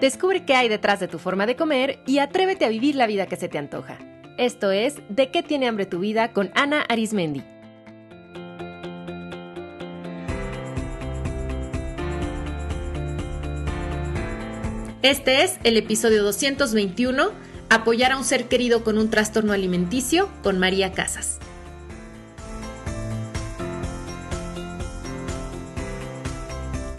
Descubre qué hay detrás de tu forma de comer y atrévete a vivir la vida que se te antoja. Esto es ¿De qué tiene hambre tu vida? Con Ana Arismendi. Este es el episodio 221, Apoyar a un ser querido con un trastorno alimenticio, con María Casas.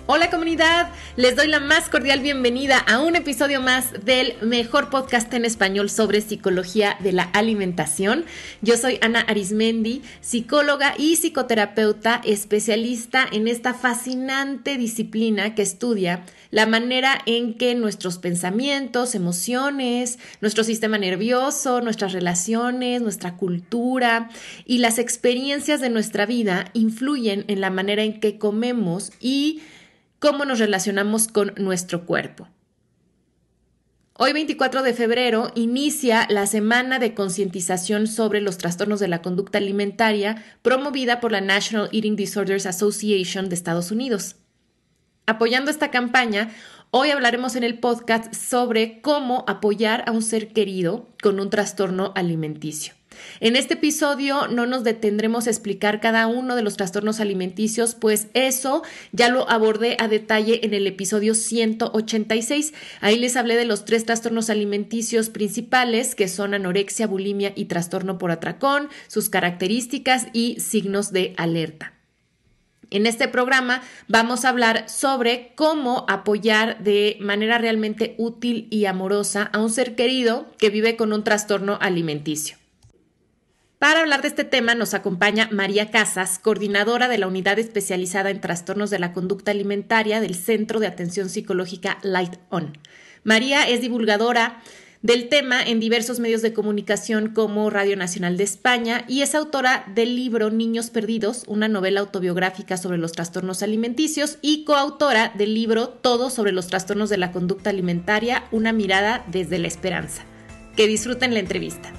Hola comunidad, les doy la más cordial bienvenida a un episodio más del mejor podcast en español sobre psicología de la alimentación. Yo soy Ana Arismendi, psicóloga y psicoterapeuta especialista en esta fascinante disciplina que estudia la manera en que nuestros pensamientos, emociones, nuestro sistema nervioso, nuestras relaciones, nuestra cultura y las experiencias de nuestra vida influyen en la manera en que comemos y cómo nos relacionamos con nuestro cuerpo. Hoy, 24 de febrero, inicia la semana de concientización sobre los trastornos de la conducta alimentaria promovida por la National Eating Disorders Association de Estados Unidos. Apoyando esta campaña, hoy hablaremos en el podcast sobre cómo apoyar a un ser querido con un trastorno alimenticio. En este episodio no nos detendremos a explicar cada uno de los trastornos alimenticios, pues eso ya lo abordé a detalle en el episodio 186. Ahí les hablé de los 3 trastornos alimenticios principales, que son anorexia, bulimia y trastorno por atracón, sus características y signos de alerta. En este programa vamos a hablar sobre cómo apoyar de manera realmente útil y amorosa a un ser querido que vive con un trastorno alimenticio. Para hablar de este tema nos acompaña María Casas, coordinadora de la unidad especializada en trastornos de la conducta alimentaria del Centro de Atención Psicológica Light On. María es divulgadora del tema en diversos medios de comunicación como Radio Nacional de España y es autora del libro Niños Perdidos, una novela autobiográfica sobre los trastornos alimenticios, y coautora del libro Todo sobre los trastornos de la conducta alimentaria, una mirada desde la esperanza. Que disfruten la entrevista.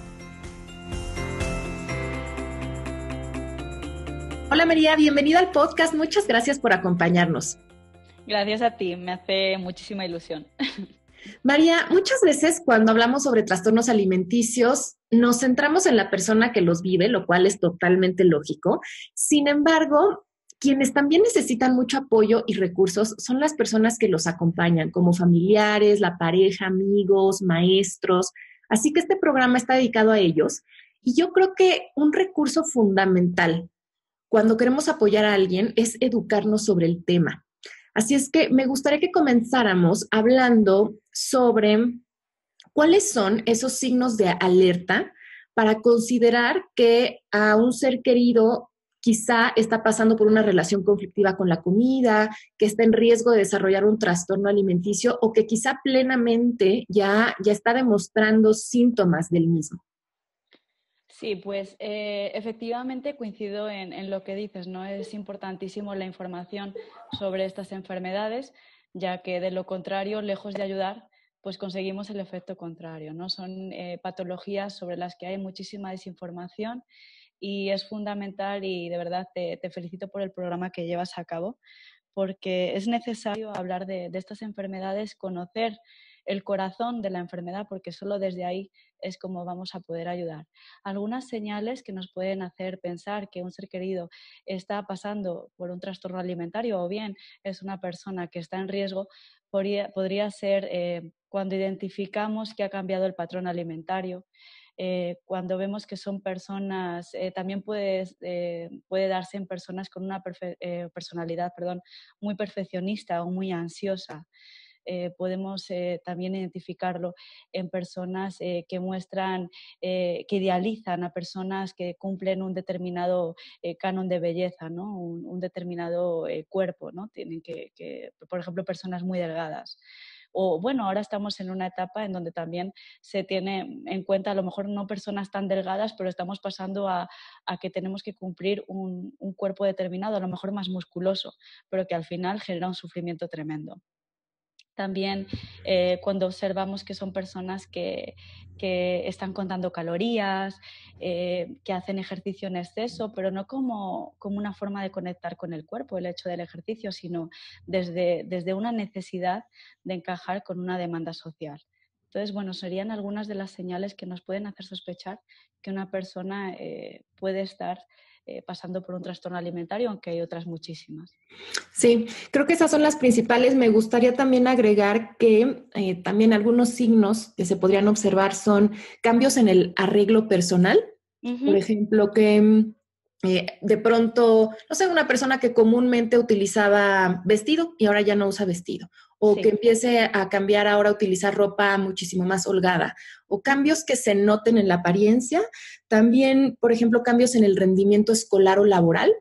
Hola María, bienvenida al podcast. Muchas gracias por acompañarnos. Gracias a ti, me hace muchísima ilusión. María, muchas veces cuando hablamos sobre trastornos alimenticios nos centramos en la persona que los vive, lo cual es totalmente lógico. Sin embargo, quienes también necesitan mucho apoyo y recursos son las personas que los acompañan, como familiares, la pareja, amigos, maestros. Así que este programa está dedicado a ellos. Y yo creo que un recurso fundamental cuando queremos apoyar a alguien es educarnos sobre el tema. Así es que me gustaría que comenzáramos hablando sobre cuáles son esos signos de alerta para considerar que a un ser querido quizá está pasando por una relación conflictiva con la comida, que está en riesgo de desarrollar un trastorno alimenticio o que quizá plenamente ya está demostrando síntomas del mismo. Sí, pues efectivamente coincido en lo que dices, ¿no? Es importantísimo la información sobre estas enfermedades, ya que de lo contrario, lejos de ayudar, pues conseguimos el efecto contrario, ¿no? Son patologías sobre las que hay muchísima desinformación y es fundamental y de verdad te felicito por el programa que llevas a cabo, porque es necesario hablar de estas enfermedades, conocer el corazón de la enfermedad, porque solo desde ahí es como vamos a poder ayudar. Algunas señales que nos pueden hacer pensar que un ser querido está pasando por un trastorno alimentario o bien es una persona que está en riesgo podría ser cuando identificamos que ha cambiado el patrón alimentario, cuando vemos que son personas, también puede darse en personas con una personalidad muy perfeccionista o muy ansiosa. Podemos también identificarlo en personas que muestran, que idealizan a personas que cumplen un determinado canon de belleza, ¿no? Un determinado cuerpo, ¿no? Tienen por ejemplo, personas muy delgadas. O bueno, ahora estamos en una etapa en donde también se tiene en cuenta a lo mejor no personas tan delgadas, pero estamos pasando a que tenemos que cumplir un cuerpo determinado, a lo mejor más musculoso, pero que al final genera un sufrimiento tremendo. También cuando observamos que son personas que están contando calorías, que hacen ejercicio en exceso, pero no como una forma de conectar con el cuerpo, el hecho del ejercicio, sino desde una necesidad de encajar con una demanda social. Entonces, bueno, serían algunas de las señales que nos pueden hacer sospechar que una persona puede estar pasando por un trastorno alimentario, aunque hay otras muchísimas. Sí, creo que esas son las principales. Me gustaría también agregar que también algunos signos que se podrían observar son cambios en el arreglo personal. Por Ujú. ejemplo, que de pronto, no sé, una persona que comúnmente utilizaba vestido y ahora ya no usa vestido, o que Sí. empiece a cambiar ahora a utilizar ropa muchísimo más holgada, o cambios que se noten en la apariencia. También, por ejemplo, cambios en el rendimiento escolar o laboral.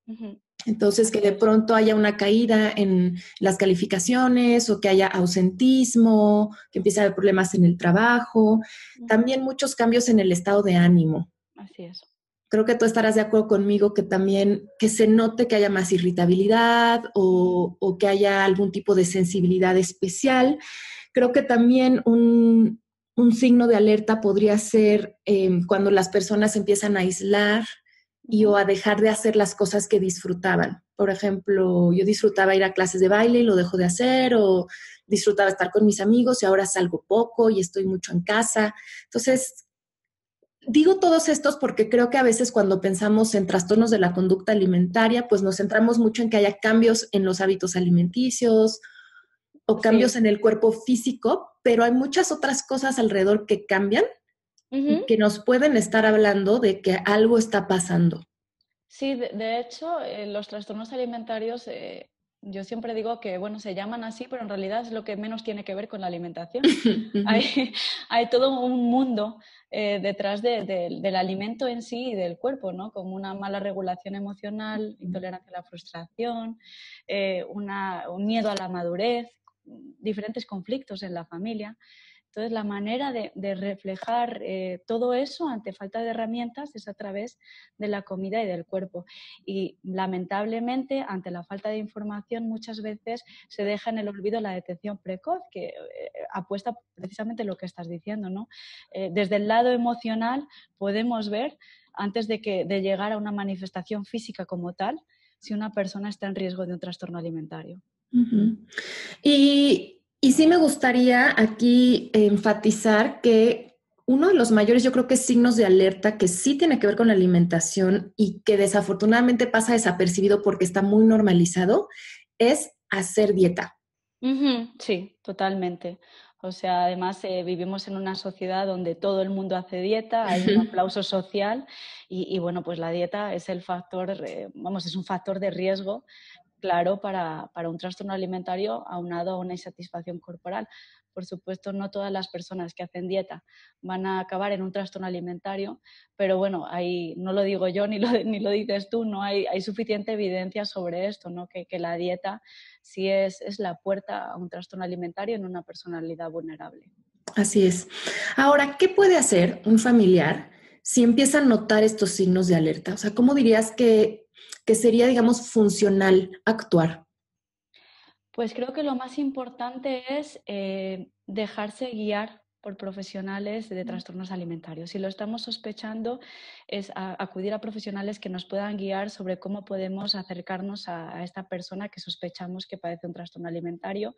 Ujú. Entonces, que Así de es. pronto haya una caída en las calificaciones o que haya ausentismo, que empiece a haber problemas en el trabajo. Ujú. También muchos cambios en el estado de ánimo. Así es. Creo que tú estarás de acuerdo conmigo que también que se note que haya más irritabilidad Ujú. o que haya algún tipo de sensibilidad especial. Creo que también un signo de alerta podría ser cuando las personas empiezan a aislar y o Ujú. a dejar de hacer las cosas que disfrutaban. Por ejemplo, yo disfrutaba ir a clases de baile y lo dejo de hacer, o disfrutaba estar con mis amigos y ahora salgo poco y estoy mucho en casa. Entonces, digo todos estos porque creo que a veces cuando pensamos en trastornos de la conducta alimentaria, pues nos centramos mucho en que haya cambios en los hábitos alimenticios o cambios Sí. en el cuerpo físico, pero hay muchas otras cosas alrededor que cambian y Ujú. que nos pueden estar hablando de que algo está pasando. Sí, de hecho, los trastornos alimentarios, yo siempre digo que, bueno, se llaman así, pero en realidad es lo que menos tiene que ver con la alimentación. Hay, hay todo un mundo detrás del alimento en sí y del cuerpo, ¿no? Como una mala regulación emocional, intolerancia a la frustración, un miedo a la madurez, diferentes conflictos en la familia. Entonces, la manera de reflejar todo eso ante falta de herramientas es a través de la comida y del cuerpo. Y lamentablemente, ante la falta de información, muchas veces se deja en el olvido la detección precoz, que apuesta precisamente lo que estás diciendo, ¿no? Desde el lado emocional podemos ver, antes de llegar a una manifestación física como tal, si una persona está en riesgo de un trastorno alimentario. Uh-huh. Y sí me gustaría aquí enfatizar que uno de los mayores, yo creo que signos de alerta que sí tiene que ver con la alimentación y que desafortunadamente pasa desapercibido porque está muy normalizado, es hacer dieta. Ujú. Sí, totalmente. O sea, además vivimos en una sociedad donde todo el mundo hace dieta, hay un aplauso social y bueno, pues la dieta es el factor, vamos, es un factor de riesgo claro para un trastorno alimentario aunado a una insatisfacción corporal. Por supuesto, no todas las personas que hacen dieta van a acabar en un trastorno alimentario, pero bueno, no lo digo yo ni lo dices tú, no hay suficiente evidencia sobre esto, ¿no? Que la dieta sí es la puerta a un trastorno alimentario en una personalidad vulnerable. Así es. Ahora, ¿qué puede hacer un familiar si empieza a notar estos signos de alerta? O sea, ¿cómo dirías que sería, digamos, funcional actuar? Pues creo que lo más importante es dejarse guiar por profesionales de trastornos alimentarios. Si lo estamos sospechando, es acudir a profesionales que nos puedan guiar sobre cómo podemos acercarnos a esta persona que sospechamos que padece un trastorno alimentario.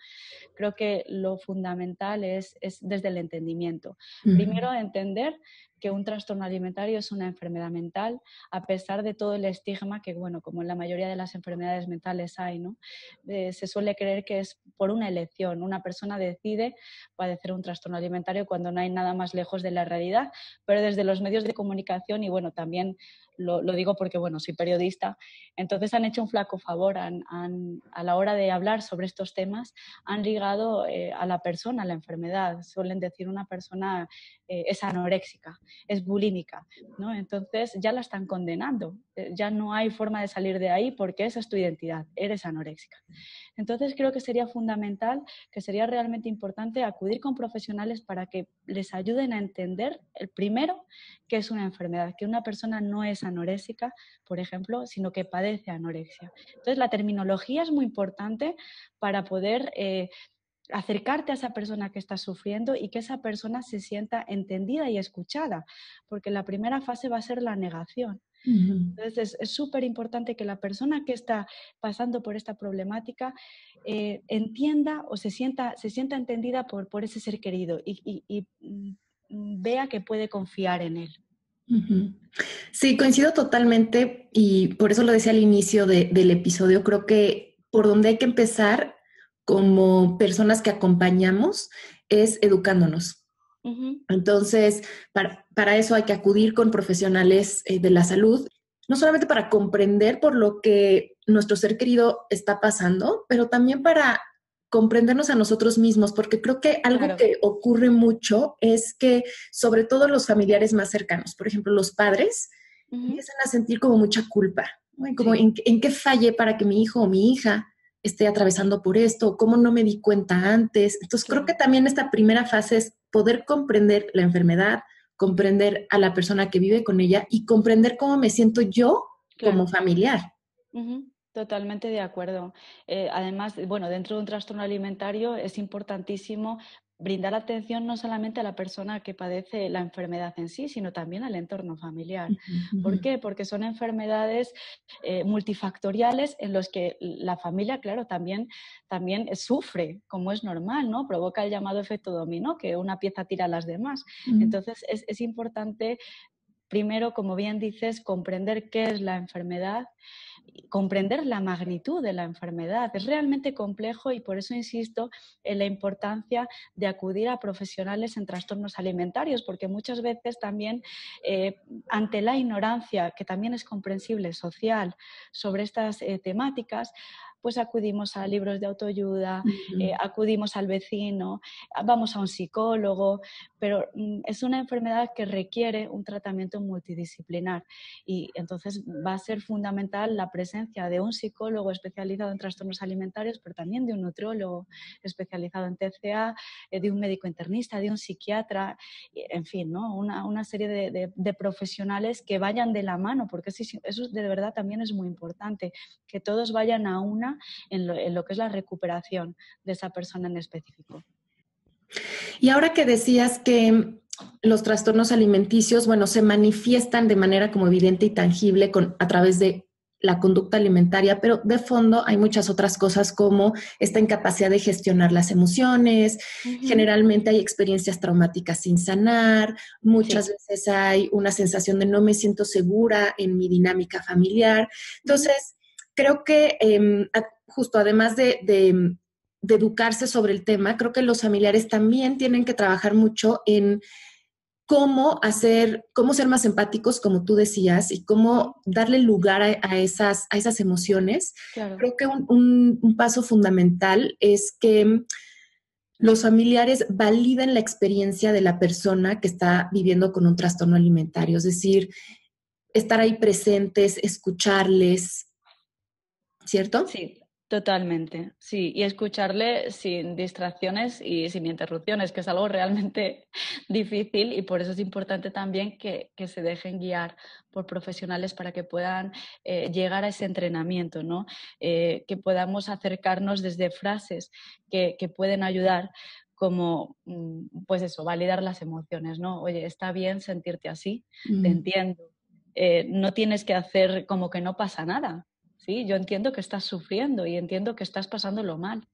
Creo que lo fundamental es desde el entendimiento. Ujú. Primero, entender que un trastorno alimentario es una enfermedad mental, a pesar de todo el estigma que, bueno, como en la mayoría de las enfermedades mentales hay, ¿no? Se suele creer que es por una elección. Una persona decide padecer un trastorno alimentario cuando no hay nada más lejos de la realidad, pero desde los medios de comunicación, y bueno, también lo digo porque, bueno, soy periodista, entonces han hecho un flaco favor, a la hora de hablar sobre estos temas, han ligado a la persona, a la enfermedad. Suelen decir una persona es anoréxica, es bulímica, ¿no? Entonces ya la están condenando, ya no hay forma de salir de ahí porque esa es tu identidad, eres anoréxica. Entonces creo que sería fundamental, que sería realmente importante acudir con profesionales para que les ayuden a entender, el primero, que es una enfermedad, que una persona no es anoréxica, por ejemplo, sino que padece anorexia. Entonces la terminología es muy importante para poder acercarte a esa persona que está sufriendo y que esa persona se sienta entendida y escuchada, porque la primera fase va a ser la negación. Entonces es súper importante que la persona que está pasando por esta problemática entienda o se sienta entendida por ese ser querido y vea que puede confiar en él. Sí, coincido totalmente y por eso lo decía al inicio del episodio. Creo que por donde hay que empezar como personas que acompañamos es educándonos. Entonces, para eso hay que acudir con profesionales de la salud, no solamente para comprender por lo que nuestro ser querido está pasando, pero también para comprendernos a nosotros mismos, porque creo que algo que ocurre mucho es que, sobre todo los familiares más cercanos, por ejemplo, los padres, empiezan a sentir como mucha culpa, ¿no? Como en qué fallé para que mi hijo o mi hija esté atravesando por esto, cómo no me di cuenta antes. Entonces, creo que también esta primera fase es poder comprender la enfermedad, comprender a la persona que vive con ella y comprender cómo me siento yo como familiar. Totalmente de acuerdo. Además, bueno, dentro de un trastorno alimentario es importantísimo brindar atención no solamente a la persona que padece la enfermedad en sí, sino también al entorno familiar. ¿Por qué? Porque son enfermedades multifactoriales en los que la familia, claro, también sufre, como es normal, ¿no? Provoca el llamado efecto dominó, que una pieza tira a las demás. Entonces, es importante, primero, como bien dices, comprender qué es la enfermedad, comprender la magnitud de la enfermedad. Es realmente complejo y por eso insisto en la importancia de acudir a profesionales en trastornos alimentarios, porque muchas veces también ante la ignorancia, que también es comprensible, social, sobre estas temáticas, pues acudimos a libros de autoayuda, acudimos al vecino, vamos a un psicólogo, pero es una enfermedad que requiere un tratamiento multidisciplinar y entonces va a ser fundamental la presencia de un psicólogo especializado en trastornos alimentarios, pero también de un nutriólogo especializado en TCA, de un médico internista, de un psiquiatra, en fin, ¿no? Una serie de profesionales que vayan de la mano, porque eso de verdad también es muy importante, que todos vayan a una en lo que es la recuperación de esa persona en específico. Y ahora que decías que los trastornos alimenticios, bueno, se manifiestan de manera como evidente y tangible a través de la conducta alimentaria, pero de fondo hay muchas otras cosas como esta incapacidad de gestionar las emociones. Generalmente hay experiencias traumáticas sin sanar, muchas veces hay una sensación de no me siento segura en mi dinámica familiar. Entonces, creo que justo además de educarse sobre el tema, creo que los familiares también tienen que trabajar mucho en cómo ser más empáticos, como tú decías, y cómo darle lugar a esas emociones. Claro. Creo que un paso fundamental es que los familiares validen la experiencia de la persona que está viviendo con un trastorno alimentario, es decir, estar ahí presentes, escucharles, ¿cierto? Sí. Totalmente, sí, y escucharle sin distracciones y sin interrupciones, que es algo realmente difícil y por eso es importante también que se dejen guiar por profesionales para que puedan llegar a ese entrenamiento, ¿no? Que podamos acercarnos desde frases que pueden ayudar como, pues eso, validar las emociones, ¿no? Oye, está bien sentirte así, te entiendo, no tienes que hacer como que no pasa nada. Sí, yo entiendo que estás sufriendo y entiendo que estás pasándolo mal.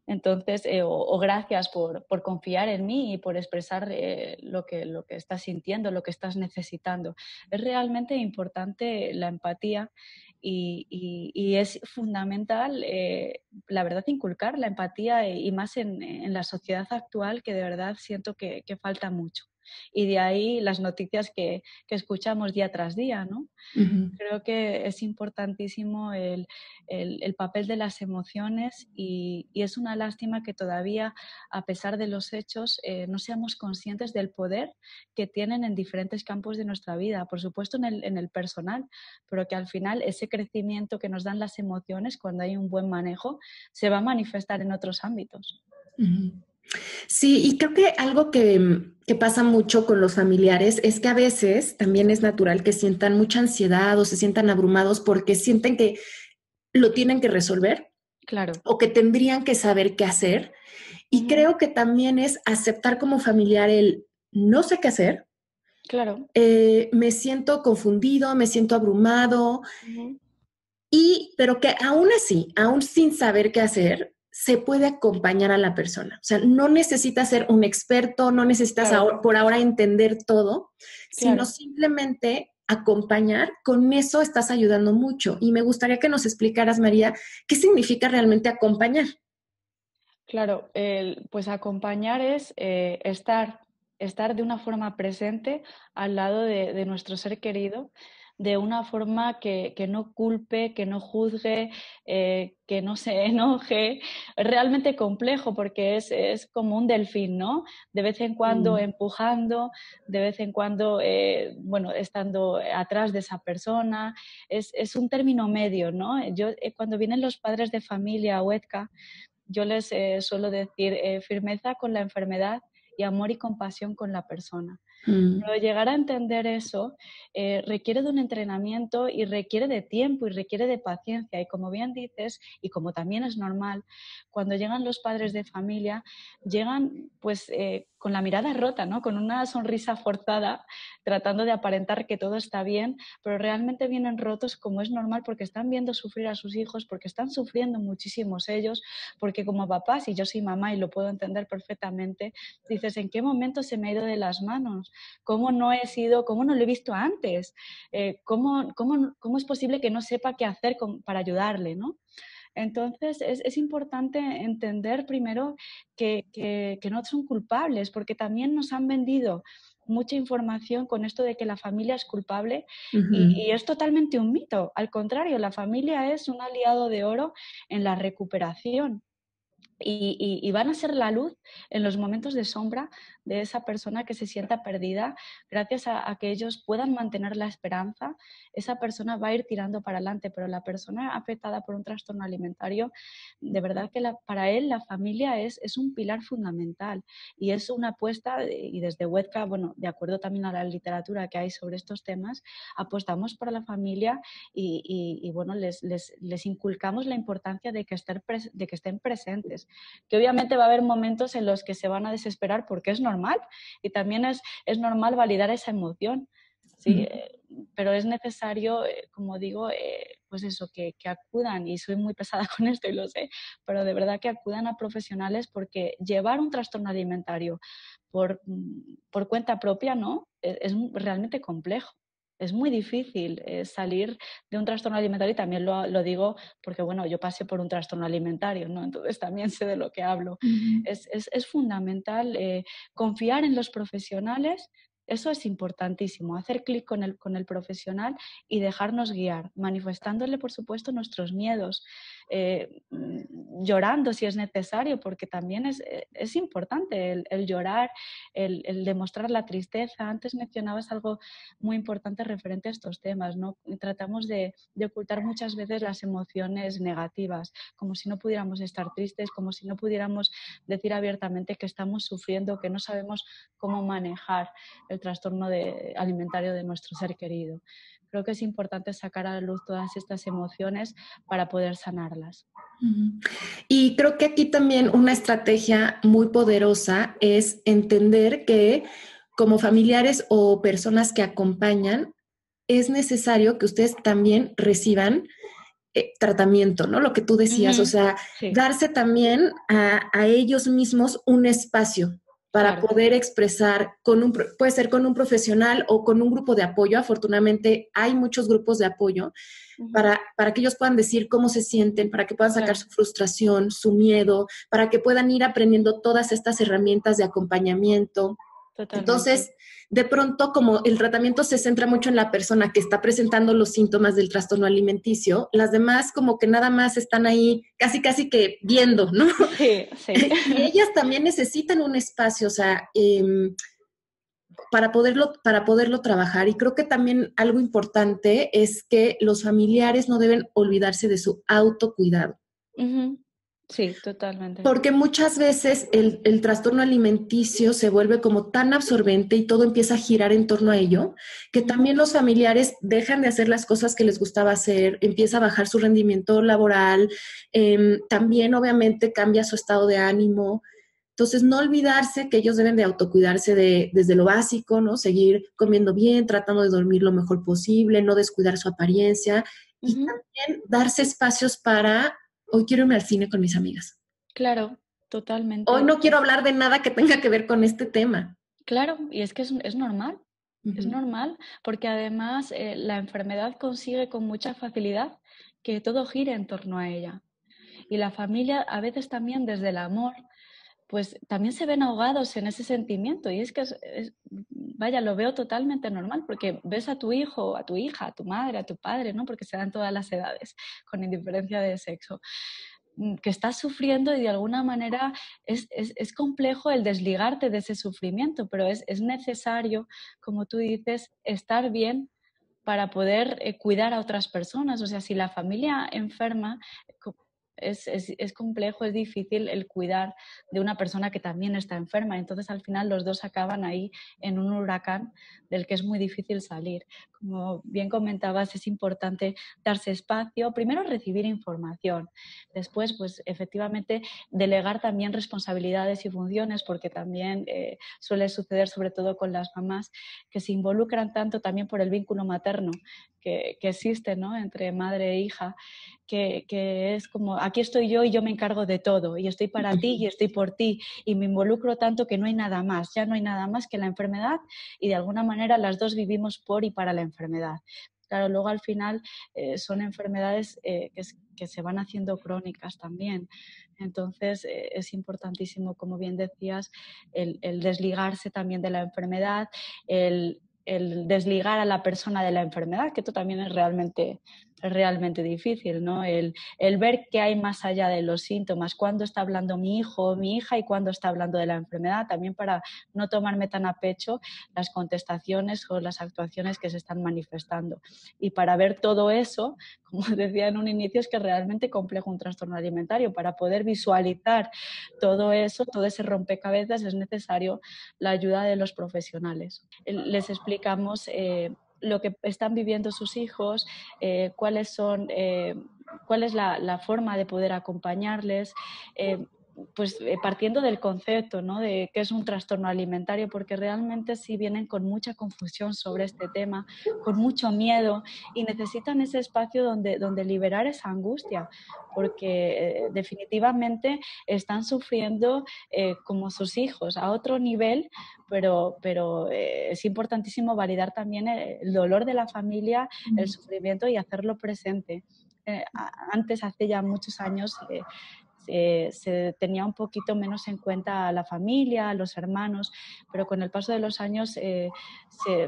Entonces, o gracias por confiar en mí y por expresar lo que estás sintiendo, lo que estás necesitando. Es realmente importante la empatía y es fundamental, la verdad, inculcar la empatía y más en la sociedad actual, que de verdad siento que falta mucho. Y de ahí las noticias que escuchamos día tras día, ¿no? Creo que es importantísimo el papel de las emociones y es una lástima que todavía, a pesar de los hechos, no seamos conscientes del poder que tienen en diferentes campos de nuestra vida. Por supuesto en el personal, pero que al final ese crecimiento que nos dan las emociones cuando hay un buen manejo se va a manifestar en otros ámbitos. Sí, y creo que algo que pasa mucho con los familiares es que a veces también es natural que sientan mucha ansiedad o se sientan abrumados porque sienten que lo tienen que resolver. Claro. o que tendrían que saber qué hacer. Y Ujú. creo que también es aceptar como familiar el no sé qué hacer, Claro. me siento confundido, me siento abrumado, Ujú. pero que aún así, aún sin saber qué hacer, se puede acompañar a la persona. O sea, no necesitas ser un experto, no necesitas Claro, por ahora entender todo, sino claro. simplemente acompañar. Con eso estás ayudando mucho. Y me gustaría que nos explicaras, María, qué significa realmente acompañar. Claro, pues acompañar es estar de una forma presente al lado de nuestro ser querido, de una forma que no culpe, que no juzgue, que no se enoje. Es realmente complejo porque es como un delfín, ¿no? De vez en cuando Mm, empujando, de vez en cuando, bueno, estando atrás de esa persona. Es un término medio, ¿no? Yo, cuando vienen los padres de familia a Huesca, yo les suelo decir firmeza con la enfermedad y amor y compasión con la persona. mm, Pero llegar a entender eso requiere de un entrenamiento y requiere de tiempo y requiere de paciencia. Y como bien dices, y como también es normal, cuando llegan los padres de familia, llegan pues con la mirada rota, ¿no? Con una sonrisa forzada, tratando de aparentar que todo está bien, pero realmente vienen rotos como es normal porque están viendo sufrir a sus hijos, porque están sufriendo muchísimos ellos, porque como papás, y yo soy mamá y lo puedo entender perfectamente, dices, ¿en qué momento se me ha ido de las manos? ¿Cómo no he sido, cómo no lo he visto antes? ¿Cómo es posible que no sepa qué hacer para ayudarle, ¿no? Entonces, es importante entender primero que no son culpables, porque también nos han vendido mucha información con esto de que la familia es culpable ujú, y es totalmente un mito. Al contrario, la familia es un aliado de oro en la recuperación. Y van a ser la luz en los momentos de sombra de esa persona que se sienta perdida. Gracias a que ellos puedan mantener la esperanza, esa persona va a ir tirando para adelante, pero la persona afectada por un trastorno alimentario, de verdad que para él la familia es un pilar fundamental y es una apuesta, y desde Huesca, bueno, de acuerdo también a la literatura que hay sobre estos temas, apostamos por la familia y bueno, les inculcamos la importancia de que estén presentes, que obviamente va a haber momentos en los que se van a desesperar porque es normal y también es normal validar esa emoción, ¿sí? ujú. Pero es necesario, como digo, pues eso, que acudan, y soy muy pesada con esto y lo sé, pero de verdad que acudan a profesionales porque llevar un trastorno alimentario por cuenta propia, ¿no? Es realmente complejo. Es muy difícil salir de un trastorno alimentario y también lo digo porque, bueno, yo pasé por un trastorno alimentario, ¿no? Entonces también sé de lo que hablo. Ujú. Es fundamental confiar en los profesionales, eso es importantísimo, hacer clic con el profesional y dejarnos guiar, manifestándole, por supuesto, nuestros miedos, llorando si es necesario, porque también es importante el llorar, el demostrar la tristeza. Antes mencionabas algo muy importante referente a estos temas, ¿no? Tratamos de ocultar muchas veces las emociones negativas, como si no pudiéramos estar tristes, como si no pudiéramos decir abiertamente que estamos sufriendo, que no sabemos cómo manejar el trastorno alimentario de nuestro ser querido. Creo que es importante sacar a la luz todas estas emociones para poder sanarlas. Ujú. Y creo que aquí también una estrategia muy poderosa es entender que como familiares o personas que acompañan, es necesario que ustedes también reciban tratamiento, ¿no? Lo que tú decías, o Ujú. sea, Sí, darse también a ellos mismos un espacio para claro, poder expresar puede ser con un profesional o con un grupo de apoyo. Afortunadamente hay muchos grupos de apoyo ujú, para que ellos puedan decir cómo se sienten, para que puedan sacar claro, su frustración, su miedo, para que puedan ir aprendiendo todas estas herramientas de acompañamiento. totalmente. Entonces, de pronto, como el tratamiento se centra mucho en la persona que está presentando los síntomas del trastorno alimenticio, las demás como que nada más están ahí casi, casi que viendo, ¿no? Sí, sí. Y ellas también necesitan un espacio, o sea, para poderlo trabajar. Y creo que también algo importante es que los familiares no deben olvidarse de su autocuidado. Ujú. Sí, totalmente. Porque muchas veces el trastorno alimenticio se vuelve como tan absorbente y todo empieza a girar en torno a ello, que también los familiares dejan de hacer las cosas que les gustaba hacer, empieza a bajar su rendimiento laboral, también obviamente cambia su estado de ánimo. Entonces, no olvidarse que ellos deben de autocuidarse desde lo básico, ¿no? Seguir comiendo bien, tratando de dormir lo mejor posible, no descuidar su apariencia y Ujú. también darse espacios para, hoy quiero irme al cine con mis amigas. Claro, Hoy totalmente. no quiero hablar de nada que tenga que ver con este tema. Claro, y es que es normal. Es Ujú. normal porque además la enfermedad consigue con mucha facilidad que todo gire en torno a ella. Y la familia a veces también desde el amor, pues también se ven ahogados en ese sentimiento. Y es que vaya, lo veo totalmente normal porque ves a tu hijo, a tu hija, a tu madre, a tu padre, ¿no? Porque se dan todas las edades, con indiferencia de sexo, que estás sufriendo y de alguna manera es complejo el desligarte de ese sufrimiento, pero es necesario, como tú dices, estar bien para poder cuidar a otras personas. O sea, si la familia enferma, es complejo, es difícil el cuidar de una persona que también está enferma. Entonces, al final, los dos acaban ahí en un huracán del que es muy difícil salir. Como bien comentabas, es importante darse espacio, primero recibir información, después, pues efectivamente, delegar también responsabilidades y funciones, porque también suele suceder, sobre todo con las mamás, que se involucran tanto también por el vínculo materno que existe, ¿no? Entre madre e hija, que es como, aquí estoy yo y yo me encargo de todo, y estoy para ti y estoy por ti, y me involucro tanto que no hay nada más, ya no hay nada más que la enfermedad, y de alguna manera las dos vivimos por y para la enfermedad. Claro, luego al final son enfermedades que se van haciendo crónicas también. Entonces es importantísimo, como bien decías, el desligarse también de la enfermedad, el desligar a la persona de la enfermedad, que esto también es realmente difícil, ¿no? El ver qué hay más allá de los síntomas, cuándo está hablando mi hijo o mi hija y cuándo está hablando de la enfermedad, también para no tomarme tan a pecho las contestaciones o las actuaciones que se están manifestando. Y para ver todo eso, como decía en un inicio, es que es realmente complejo un trastorno alimentario. Para poder visualizar todo eso, todo ese rompecabezas, es necesario la ayuda de los profesionales. Les explicamos lo que están viviendo sus hijos, cuáles son, cuál es la forma de poder acompañarles, pues partiendo del concepto, ¿no? De qué es un trastorno alimentario, porque realmente sí vienen con mucha confusión sobre este tema, con mucho miedo y necesitan ese espacio donde liberar esa angustia, porque definitivamente están sufriendo como sus hijos a otro nivel, pero es importantísimo validar también el dolor de la familia, el sufrimiento y hacerlo presente. Antes, hace ya muchos años, se tenía un poquito menos en cuenta a la familia, a los hermanos, pero con el paso de los años,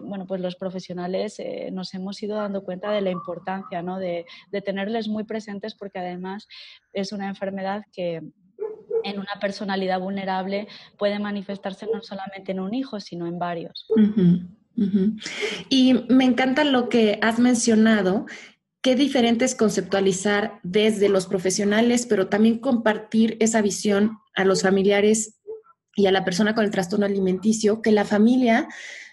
bueno, pues los profesionales nos hemos ido dando cuenta de la importancia, ¿no? de tenerles muy presentes, porque además es una enfermedad que en una personalidad vulnerable puede manifestarse no solamente en un hijo, sino en varios. Ujú, ujú. Y me encanta lo que has mencionado. Qué diferente es conceptualizar desde los profesionales, pero también compartir esa visión a los familiares y a la persona con el trastorno alimenticio, que la familia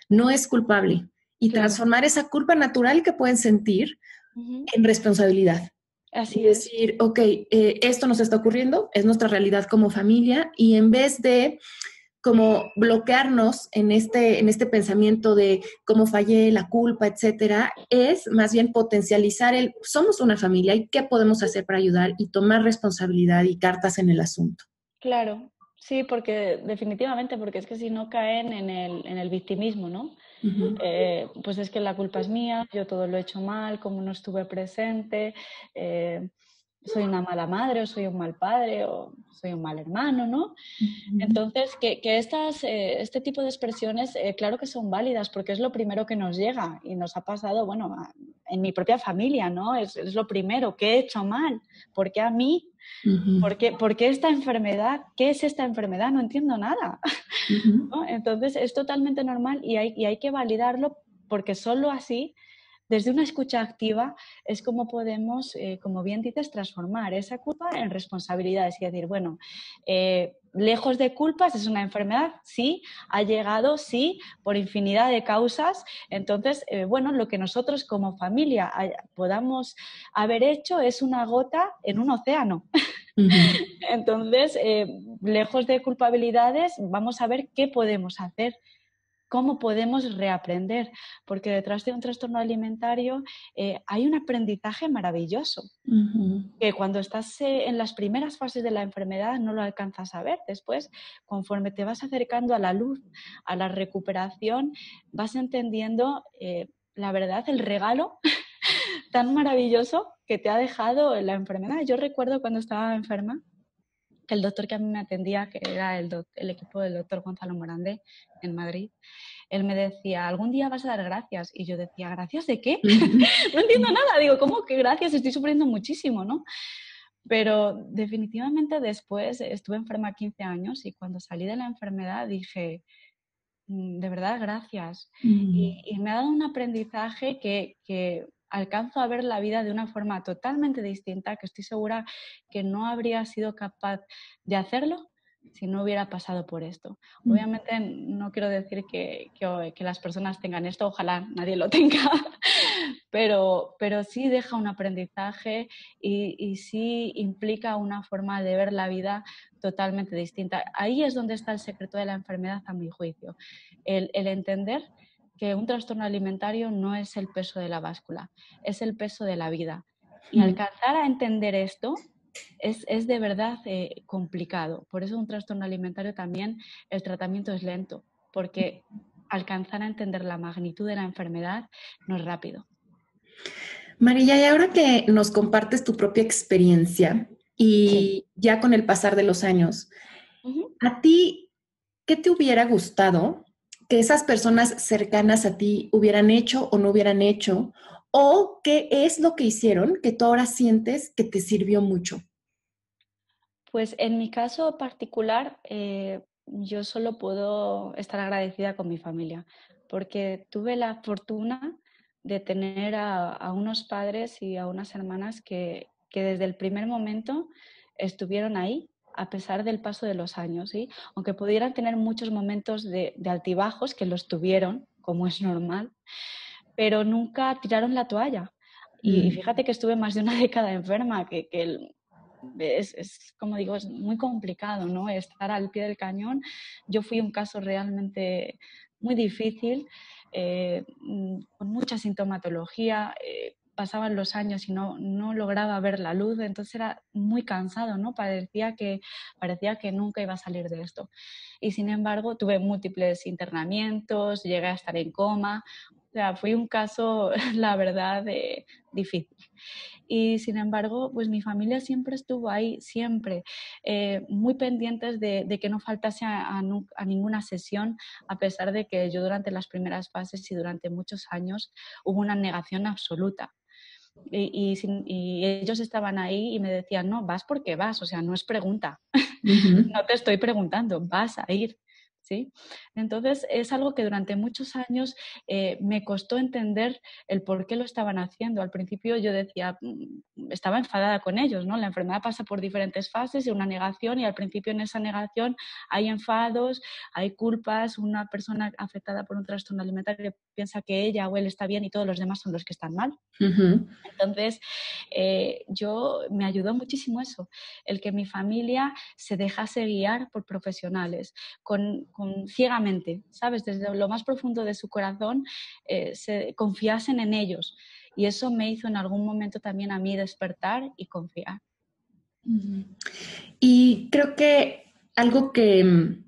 no es culpable y Claro. transformar esa culpa natural que pueden sentir Ujú. en responsabilidad. Y Así es. decir, ok, esto nos está ocurriendo, es nuestra realidad como familia, y en vez de como bloquearnos en este pensamiento de cómo fallé, la culpa, etcétera, es más bien potencializar el somos una familia y qué podemos hacer para ayudar y tomar responsabilidad y cartas en el asunto. Claro, sí, porque definitivamente, porque es que si no caen en el victimismo, ¿no? Ujú. Pues es que la culpa es mía, yo todo lo he hecho mal, como no estuve presente, eh, soy una mala madre o soy un mal padre o soy un mal hermano, ¿no? Ujú. Entonces, que este tipo de expresiones, claro que son válidas, porque es lo primero que nos llega y nos ha pasado, bueno, en mi propia familia, ¿no? Es lo primero, ¿qué he hecho mal? ¿Por qué a mí? Ujú. Por qué esta enfermedad? ¿Qué es esta enfermedad? No entiendo nada. Ujú. ¿No? Entonces, es totalmente normal y hay que validarlo, porque solo así desde una escucha activa es como podemos, como bien dices, transformar esa culpa en responsabilidades y decir, bueno, lejos de culpas, es una enfermedad, sí, ha llegado, sí, por infinidad de causas. Entonces, bueno, lo que nosotros como familia podamos haber hecho es una gota en un océano. Uh-huh. Entonces, lejos de culpabilidades, vamos a ver qué podemos hacer, cómo podemos reaprender, porque detrás de un trastorno alimentario hay un aprendizaje maravilloso, Uh-huh. que cuando estás en las primeras fases de la enfermedad no lo alcanzas a ver. Después, conforme te vas acercando a la luz, a la recuperación, vas entendiendo la verdad, el regalo tan maravilloso que te ha dejado la enfermedad. Yo recuerdo cuando estaba enferma, que el doctor que a mí me atendía, que era el equipo del doctor Gonzalo Morandé en Madrid, él me decía, algún día vas a dar gracias. Y yo decía, ¿gracias de qué? No entiendo nada. Digo, ¿cómo que gracias? Estoy sufriendo muchísimo, ¿no? Pero definitivamente después estuve enferma 15 años y cuando salí de la enfermedad dije, de verdad, gracias. Y me ha dado un aprendizaje que alcanzo a ver la vida de una forma totalmente distinta, que estoy segura que no habría sido capaz de hacerlo si no hubiera pasado por esto. Obviamente no quiero decir que las personas tengan esto, ojalá nadie lo tenga, pero sí deja un aprendizaje y sí implica una forma de ver la vida totalmente distinta. Ahí es donde está el secreto de la enfermedad, a mi juicio. El entender que un trastorno alimentario no es el peso de la báscula, es el peso de la vida. Y alcanzar a entender esto es de verdad complicado. Por eso un trastorno alimentario también el tratamiento es lento, porque alcanzar a entender la magnitud de la enfermedad no es rápido. María, y ahora que nos compartes tu propia experiencia y Sí. ya con el pasar de los años, ¿a ti qué te hubiera gustado que esas personas cercanas a ti hubieran hecho o no hubieran hecho? ¿O qué es lo que hicieron que tú ahora sientes que te sirvió mucho? Pues en mi caso particular, yo solo puedo estar agradecida con mi familia, porque tuve la fortuna de tener a unos padres y a unas hermanas que desde el primer momento estuvieron ahí, a pesar del paso de los años, ¿sí? Aunque pudieran tener muchos momentos de altibajos, que los tuvieron, como es normal, pero nunca tiraron la toalla. Y fíjate que estuve más de una década enferma, como digo, es muy complicado, ¿no? Estar al pie del cañón. Yo fui un caso realmente muy difícil, con mucha sintomatología. Pasaban los años y no lograba ver la luz, entonces era muy cansado, ¿no? Parecía que nunca iba a salir de esto. Y sin embargo, tuve múltiples internamientos, llegué a estar en coma. O sea, fue un caso, la verdad, difícil. Y sin embargo, pues mi familia siempre estuvo ahí, siempre, muy pendientes de que no faltase a ninguna sesión, a pesar de que yo durante las primeras fases y durante muchos años hubo una negación absoluta. Y ellos estaban ahí y me decían, no, vas porque vas, o sea, no es pregunta, no te estoy preguntando, vas a ir. ¿Sí? Entonces es algo que durante muchos años me costó entender el por qué lo estaban haciendo. Al principio yo decía, estaba enfadada con ellos, ¿no? La enfermedad pasa por diferentes fases y una negación, y al principio en esa negación hay enfados, hay culpas. Una persona afectada por un trastorno alimentario piensa que ella o él está bien y todos los demás son los que están mal. Entonces, me ayudó muchísimo eso, el que mi familia se dejase guiar por profesionales, ciegamente, ¿sabes? Desde lo más profundo de su corazón, se confiasen en ellos. Y eso me hizo en algún momento también a mí despertar y confiar. Y creo que algo que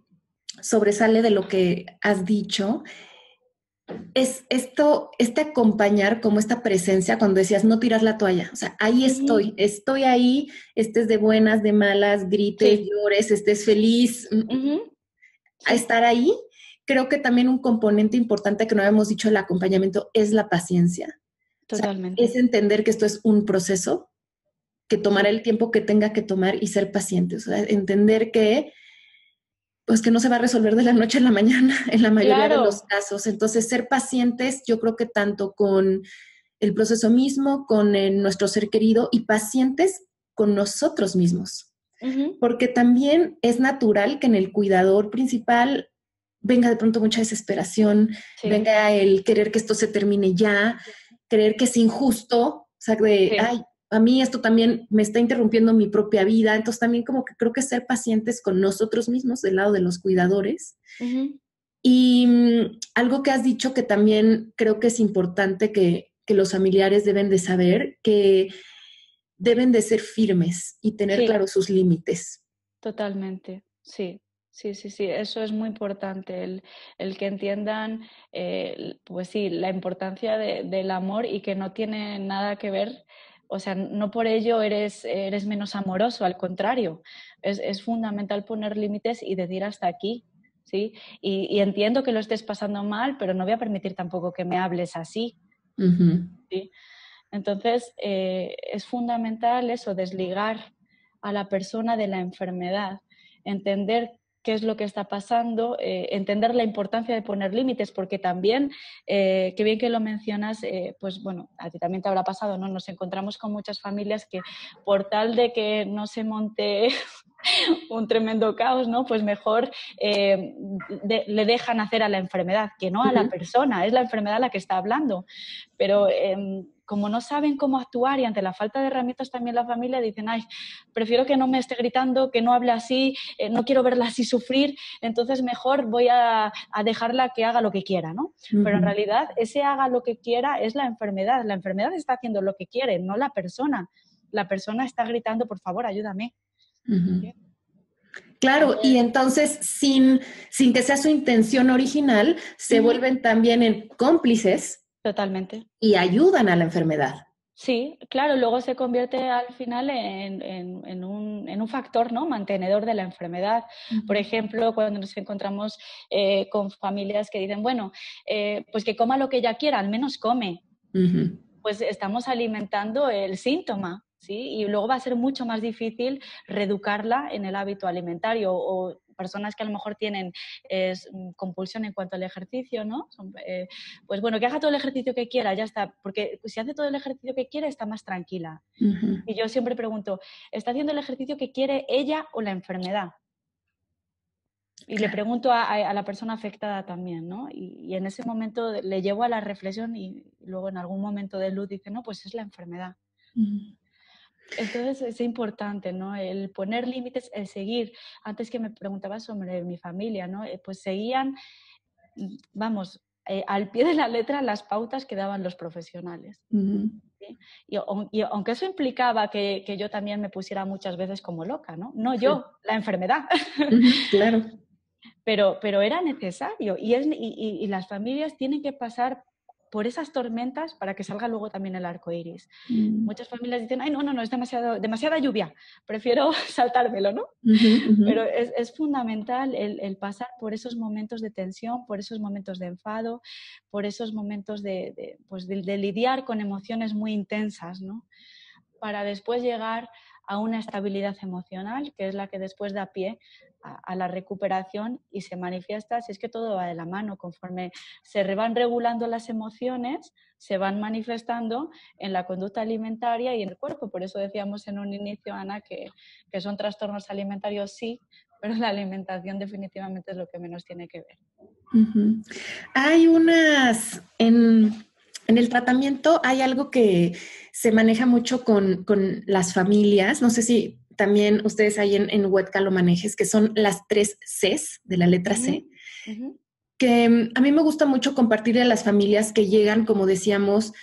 sobresale de lo que has dicho es este acompañar como esta presencia cuando decías no tiras la toalla. O sea, ahí estoy ahí, estés de buenas, de malas, grites, Sí. llores, estés feliz, a Sí. estar ahí. Creo que también un componente importante que no habíamos dicho del acompañamiento es la paciencia. O sea, Totalmente. es entender que esto es un proceso, que tomará el tiempo que tenga que tomar y ser paciente. O sea, entender que pues que no se va a resolver de la noche a la mañana en la mayoría de los Claro. casos. Entonces, ser pacientes, yo creo que tanto con el proceso mismo con nuestro ser querido y pacientes con nosotros mismos. Porque también es natural que en el cuidador principal venga de pronto mucha desesperación, venga el querer que esto se termine ya, creer que es injusto, o sea, ay, a mí esto también me está interrumpiendo mi propia vida. Entonces también como que creo que ser pacientes con nosotros mismos del lado de los cuidadores. Y algo que has dicho que también creo que es importante que los familiares deben de saber, que deben de ser firmes y tener claros sus límites. Totalmente, sí. Eso es muy importante, el que entiendan, pues sí, la importancia del amor y que no tiene nada que ver, o sea, no por ello eres menos amoroso, al contrario, es fundamental poner límites y decir hasta aquí, ¿sí? Y entiendo que lo estés pasando mal, pero no voy a permitir tampoco que me hables así, ¿sí? Entonces, es fundamental eso, desligar a la persona de la enfermedad, entender qué es lo que está pasando, entender la importancia de poner límites, porque también, qué bien que lo mencionas, pues bueno, a ti también te habrá pasado, ¿no? Nos encontramos con muchas familias que por tal de que no se monte un tremendo caos, ¿no? Pues mejor le dejan hacer a la enfermedad, que no a la persona, es la enfermedad la que está hablando. Pero como no saben cómo actuar y ante la falta de herramientas también la familia dicen, ay, prefiero que no me esté gritando, que no hable así, no quiero verla así sufrir, entonces mejor voy a dejarla que haga lo que quiera, ¿no? Pero en realidad ese haga lo que quiera es la enfermedad está haciendo lo que quiere, no la persona. La persona está gritando, por favor, ayúdame. ¿Sí? Claro, y entonces sin que sea su intención original, se vuelven también cómplices. Totalmente. Y ayudan a la enfermedad. Sí, claro, luego se convierte al final en un factor, ¿no? Mantenedor de la enfermedad. Por ejemplo, cuando nos encontramos con familias que dicen, bueno, pues que coma lo que ella quiera, al menos come. Pues estamos alimentando el síntoma, ¿sí? Y luego va a ser mucho más difícil reeducarla en el hábito alimentario, o personas que a lo mejor tienen compulsión en cuanto al ejercicio, ¿no? Pues bueno, que haga todo el ejercicio que quiera, ya está, porque si hace todo el ejercicio que quiere está más tranquila. Y yo siempre pregunto, ¿está haciendo el ejercicio que quiere ella o la enfermedad? Y le pregunto a la persona afectada también, ¿no? Y en ese momento le llevo a la reflexión y luego en algún momento de luz dice, no, pues es la enfermedad. Entonces es importante, ¿no? El poner límites, el seguir. Antes que me preguntabas sobre mi familia, ¿no? Pues seguían, vamos, al pie de la letra las pautas que daban los profesionales. ¿Sí? Y aunque eso implicaba que yo también me pusiera muchas veces como loca, ¿no? No yo, la enfermedad. Claro. Pero era necesario y las familias tienen que pasar por esas tormentas para que salga luego también el arco iris. Muchas familias dicen, ay, no, es demasiada lluvia, prefiero saltármelo, ¿no? Pero es fundamental el pasar por esos momentos de tensión, por esos momentos de enfado, por esos momentos de lidiar con emociones muy intensas, ¿no? Para después llegar a una estabilidad emocional, que es la que después da pie a la recuperación y se manifiesta, si es que todo va de la mano, conforme se van regulando las emociones, se van manifestando en la conducta alimentaria y en el cuerpo. Por eso decíamos en un inicio, Ana, que son trastornos alimentarios, sí, pero la alimentación definitivamente es lo que menos tiene que ver. Hay en el tratamiento hay algo que se maneja mucho con las familias, no sé si también ustedes ahí en Huetka lo manejes, que son las 3 Cs de la letra C, que a mí me gusta mucho compartirle a las familias que llegan, como decíamos,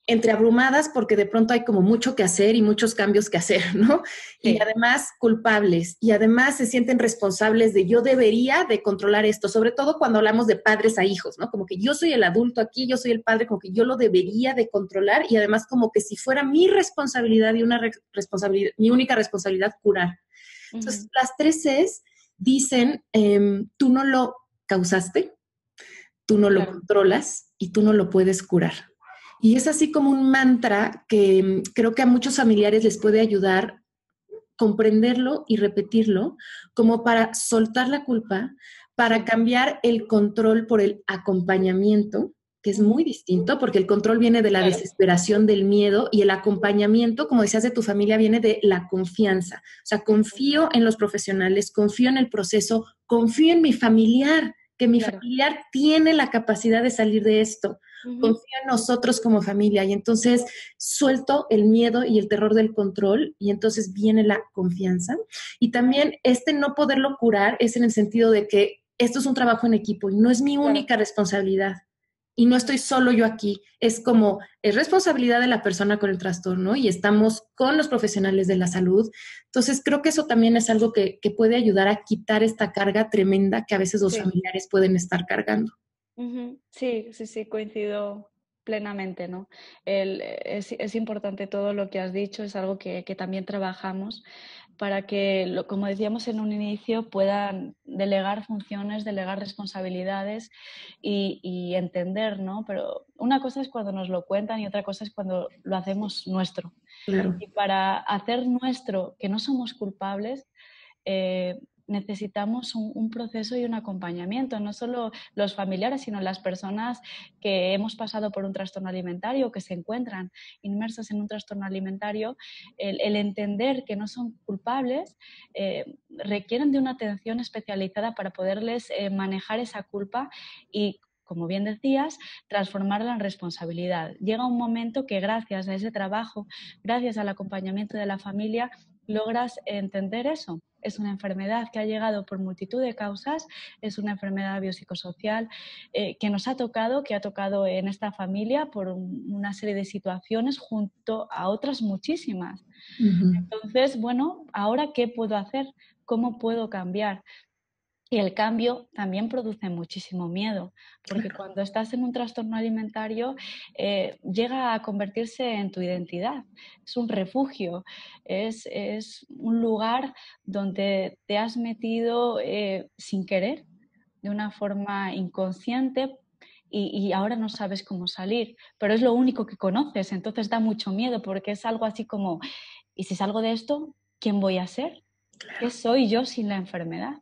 entre abrumadas porque de pronto hay como mucho que hacer y muchos cambios que hacer, ¿no? Sí. Y además culpables, y además se sienten responsables de yo debería de controlar esto, sobre todo cuando hablamos de padres a hijos, ¿no? Como que yo soy el adulto aquí, yo soy el padre, como que yo lo debería de controlar y además como que si fuera mi responsabilidad y mi única responsabilidad curar. Entonces, las 3 Cs dicen, tú no lo causaste, tú no lo controlas y tú no lo puedes curar. Y es así como un mantra que creo que a muchos familiares les puede ayudar comprenderlo y repetirlo como para soltar la culpa, para cambiar el control por el acompañamiento, que es muy distinto, porque el control viene de la desesperación, del miedo, y el acompañamiento, como decías, de tu familia, viene de la confianza. O sea, confío en los profesionales, confío en el proceso, confío en mi familiar, que mi familiar tiene la capacidad de salir de esto. Confío en nosotros como familia, y entonces suelto el miedo y el terror del control, y entonces viene la confianza. Y también no poderlo curar es en el sentido de que esto es un trabajo en equipo y no es mi única responsabilidad. Y no estoy solo yo aquí. Es responsabilidad de la persona con el trastorno, y estamos con los profesionales de la salud. Entonces, creo que eso también es algo que puede ayudar a quitar esta carga tremenda que a veces los familiares pueden estar cargando. Sí, sí, sí, coincido plenamente, ¿no? Es importante todo lo que has dicho, es algo que también trabajamos para que, como decíamos en un inicio, puedan delegar funciones, delegar responsabilidades y entender, ¿no? Pero una cosa es cuando nos lo cuentan y otra cosa es cuando lo hacemos nuestro. Claro. Y para hacer nuestro que no somos culpables, necesitamos un proceso y un acompañamiento, no solo los familiares, sino las personas que hemos pasado por un trastorno alimentario, que se encuentran inmersos en un trastorno alimentario. El entender que no son culpables requieren de una atención especializada para poderles manejar esa culpa y, como bien decías, transformarla en responsabilidad. Llega un momento que gracias a ese trabajo, gracias al acompañamiento de la familia, logras entender eso. Es una enfermedad que ha llegado por multitud de causas, es una enfermedad biopsicosocial que nos ha tocado, que ha tocado en esta familia por una serie de situaciones junto a otras muchísimas. Entonces, bueno, ¿ahora qué puedo hacer? ¿Cómo puedo cambiar? Y el cambio también produce muchísimo miedo, porque cuando estás en un trastorno alimentario llega a convertirse en tu identidad. Es un refugio, es un lugar donde te has metido sin querer, de una forma inconsciente, y ahora no sabes cómo salir, pero es lo único que conoces, entonces da mucho miedo, porque es algo así como, ¿y si salgo de esto, quién voy a ser? ¿Qué soy yo sin la enfermedad?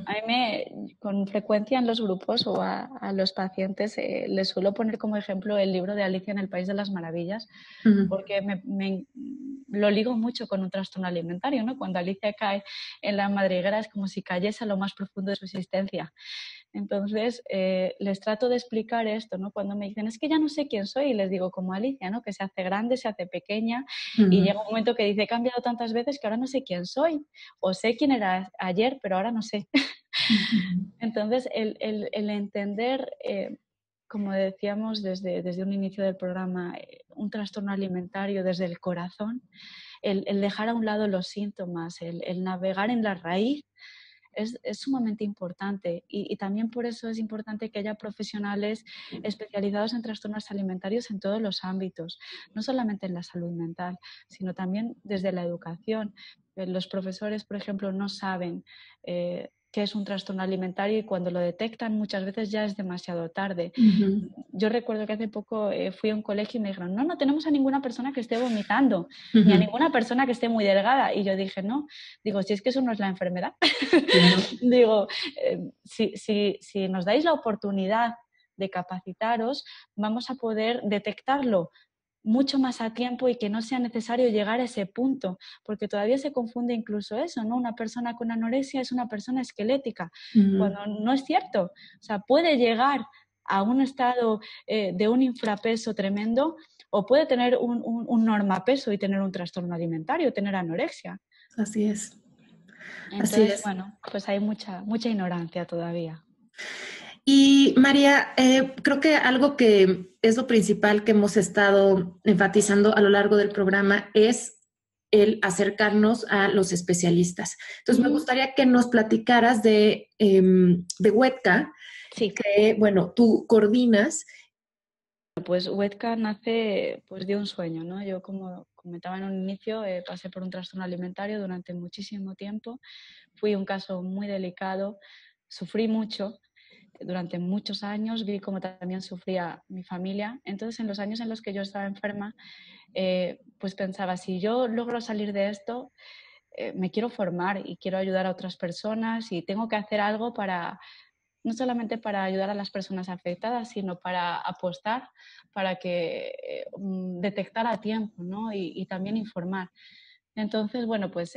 A mí con frecuencia en los grupos o a los pacientes les suelo poner como ejemplo el libro de Alicia en el País de las Maravillas, porque lo ligo mucho con un trastorno alimentario, ¿no? Cuando Alicia cae en la madriguera es como si cayese a lo más profundo de su existencia. Entonces, les trato de explicar esto, ¿no? Cuando me dicen, es que ya no sé quién soy, y les digo, como Alicia, ¿no? Que se hace grande, se hace pequeña, y llega un momento que dice, he cambiado tantas veces que ahora no sé quién soy, o sé quién era ayer, pero ahora no sé. Entonces, el entender, como decíamos desde un inicio del programa, un trastorno alimentario desde el corazón, el dejar a un lado los síntomas, el navegar en la raíz, es sumamente importante y también por eso es importante que haya profesionales especializados en trastornos alimentarios en todos los ámbitos, no solamente en la salud mental, sino también desde la educación. Los profesores, por ejemplo, no saben qué es un trastorno alimentario y cuando lo detectan muchas veces ya es demasiado tarde. Yo recuerdo que hace poco fui a un colegio y me dijeron, no tenemos a ninguna persona que esté vomitando, ni a ninguna persona que esté muy delgada. Y yo dije, no, digo, si es que eso no es la enfermedad. Digo, si nos dais la oportunidad de capacitaros, vamos a poder detectarlo mucho más a tiempo y que no sea necesario llegar a ese punto, porque todavía se confunde incluso eso, ¿no? Una persona con anorexia es una persona esquelética, cuando no es cierto. O sea, puede llegar a un estado de un infrapeso tremendo o puede tener un normapeso y tener un trastorno alimentario, tener anorexia. Así es. Entonces, bueno, pues hay mucha ignorancia todavía. Y María, creo que algo que es lo principal que hemos estado enfatizando a lo largo del programa es el acercarnos a los especialistas. Entonces, me gustaría que nos platicaras de WEDCA, que, bueno, tú coordinas. Pues WEDCA nace pues, de un sueño, ¿no? Yo, como comentaba en un inicio, pasé por un trastorno alimentario durante muchísimo tiempo. Fui un caso muy delicado, sufrí mucho durante muchos años, vi cómo también sufría mi familia. Entonces, en los años en los que yo estaba enferma, pues pensaba, si yo logro salir de esto, me quiero formar y quiero ayudar a otras personas y tengo que hacer algo no solamente para ayudar a las personas afectadas, sino para apostar, para que detectar a tiempo, ¿no? Y también informar. Entonces, bueno, pues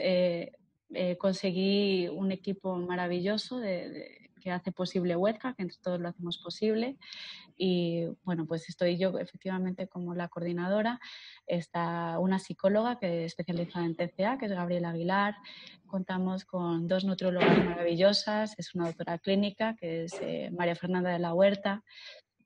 conseguí un equipo maravilloso que hace posible Huezca, que entre todos lo hacemos posible. Y bueno, pues estoy yo efectivamente como la coordinadora. Está una psicóloga que es especializada en TCA, que es Gabriela Aguilar. Contamos con 2 nutriólogas maravillosas. Es una doctora clínica, que es María Fernanda de la Huerta.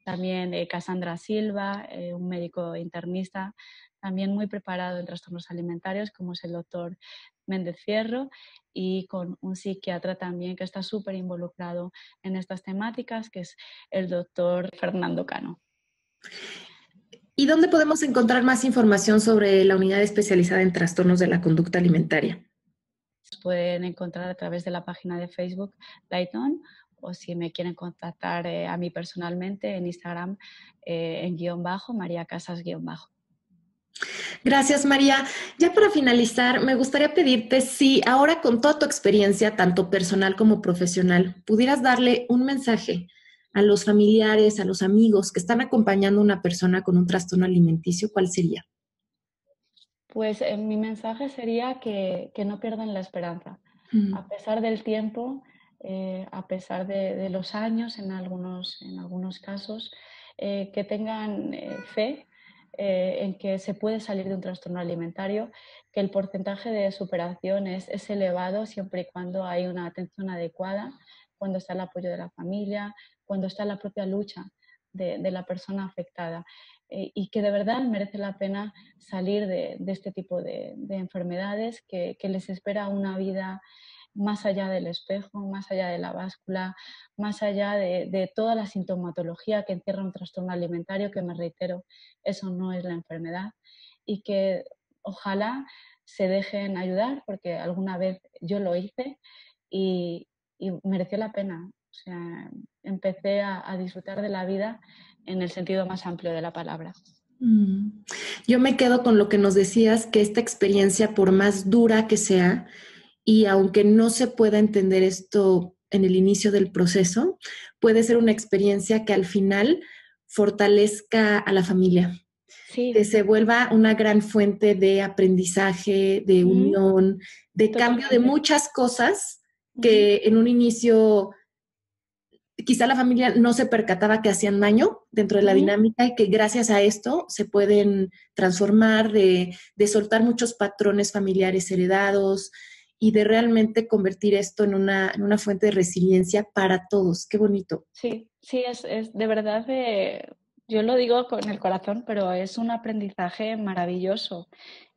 También Cassandra Silva, un médico internista, también muy preparado en trastornos alimentarios, como es el doctor Méndez Fierro, y con un psiquiatra también que está súper involucrado en estas temáticas, que es el doctor Fernando Cano. ¿Y dónde podemos encontrar más información sobre la unidad especializada en trastornos de la conducta alimentaria? Se pueden encontrar a través de la página de Facebook Lighton, o si me quieren contactar a mí personalmente en Instagram en _ María Casas _ Gracias, María. Ya para finalizar, me gustaría pedirte si ahora con toda tu experiencia, tanto personal como profesional, pudieras darle un mensaje a los familiares, a los amigos que están acompañando a una persona con un trastorno alimenticio, ¿cuál sería? Pues mi mensaje sería que no pierdan la esperanza. Mm. A pesar del tiempo, a pesar de los años en algunos casos, que tengan fe en que se puede salir de un trastorno alimentario, que el porcentaje de superación es elevado siempre y cuando hay una atención adecuada, cuando está el apoyo de la familia, cuando está la propia lucha de la persona afectada. Y que de verdad merece la pena salir de este tipo de enfermedades, que les espera una vida más allá del espejo, más allá de la báscula, más allá de toda la sintomatología que encierra un trastorno alimentario, que me reitero, eso no es la enfermedad, y que ojalá se dejen ayudar, porque alguna vez yo lo hice y, y mereció la pena. O sea, empecé a disfrutar de la vida en el sentido más amplio de la palabra. Mm. Yo me quedo con lo que nos decías, que esta experiencia, por más dura que sea, y aunque no se pueda entender esto en el inicio del proceso, puede ser una experiencia que al final fortalezca a la familia, que Sí, se vuelva una gran fuente de aprendizaje, de unión, de cambio de totalmente. muchas cosas que en un inicio quizá la familia no se percataba que hacían daño dentro de la dinámica y que gracias a esto se pueden transformar, de soltar muchos patrones familiares heredados y de realmente convertir esto en una fuente de resiliencia para todos. Qué bonito. Sí, sí, es de verdad, yo lo digo con el corazón, pero es un aprendizaje maravilloso.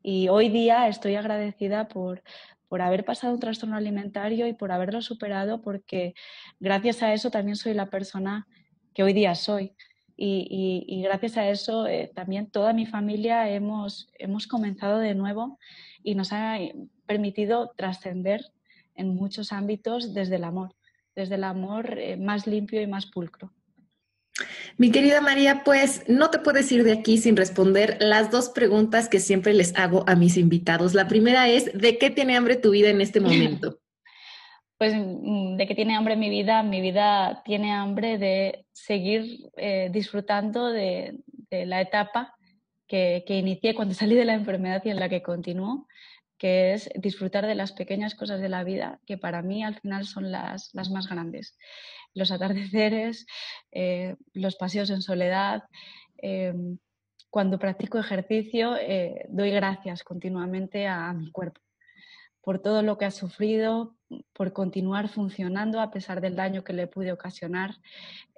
Y hoy día estoy agradecida por haber pasado un trastorno alimentario y por haberlo superado, porque gracias a eso también soy la persona que hoy día soy. Y gracias a eso también toda mi familia hemos comenzado de nuevo y nos ha permitido trascender en muchos ámbitos desde el amor más limpio y más pulcro. Mi querida María, pues no te puedes ir de aquí sin responder las dos preguntas que siempre les hago a mis invitados. La primera es, ¿de qué tiene hambre tu vida en este momento? Pues de que tiene hambre mi vida tiene hambre de seguir disfrutando de la etapa que inicié cuando salí de la enfermedad y en la que continúo, que es disfrutar de las pequeñas cosas de la vida, que para mí al final son las más grandes. Los atardeceres, los paseos en soledad. eh, Cuando practico ejercicio, doy gracias continuamente a mi cuerpo por todo lo que ha sufrido, por continuar funcionando a pesar del daño que le pude ocasionar.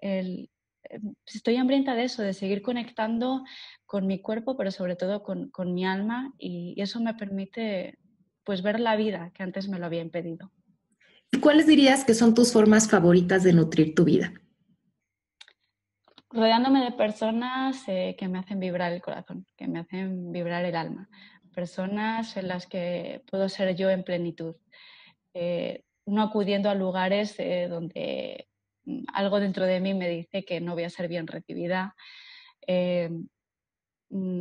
El, Estoy hambrienta de eso, de seguir conectando con mi cuerpo, pero sobre todo con mi alma, y eso me permite pues ver la vida que antes me lo había impedido. ¿Y cuáles dirías que son tus formas favoritas de nutrir tu vida? Rodeándome de personas que me hacen vibrar el corazón, que me hacen vibrar el alma, personas en las que puedo ser yo en plenitud, no acudiendo a lugares donde algo dentro de mí me dice que no voy a ser bien recibida, eh,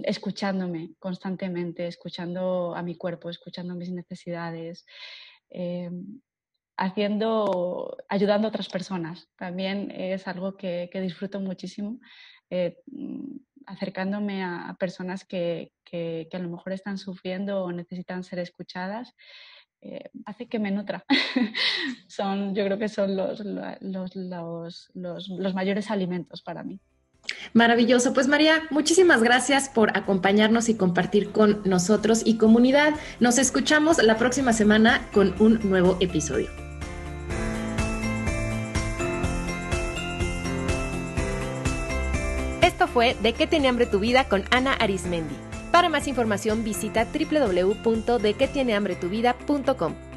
escuchándome constantemente, escuchando a mi cuerpo, escuchando mis necesidades, eh, ayudando a otras personas. También es algo que disfruto muchísimo, acercándome a personas que a lo mejor están sufriendo o necesitan ser escuchadas. Hace que me nutra. Yo creo que son los mayores alimentos para mí. Maravilloso. Pues María, muchísimas gracias por acompañarnos y compartir con nosotros y comunidad. Nos escuchamos la próxima semana con un nuevo episodio. Esto fue ¿De qué tiene hambre tu vida? Con Ana Arismendi. Para más información visita www.dequetienehambretuvida.com.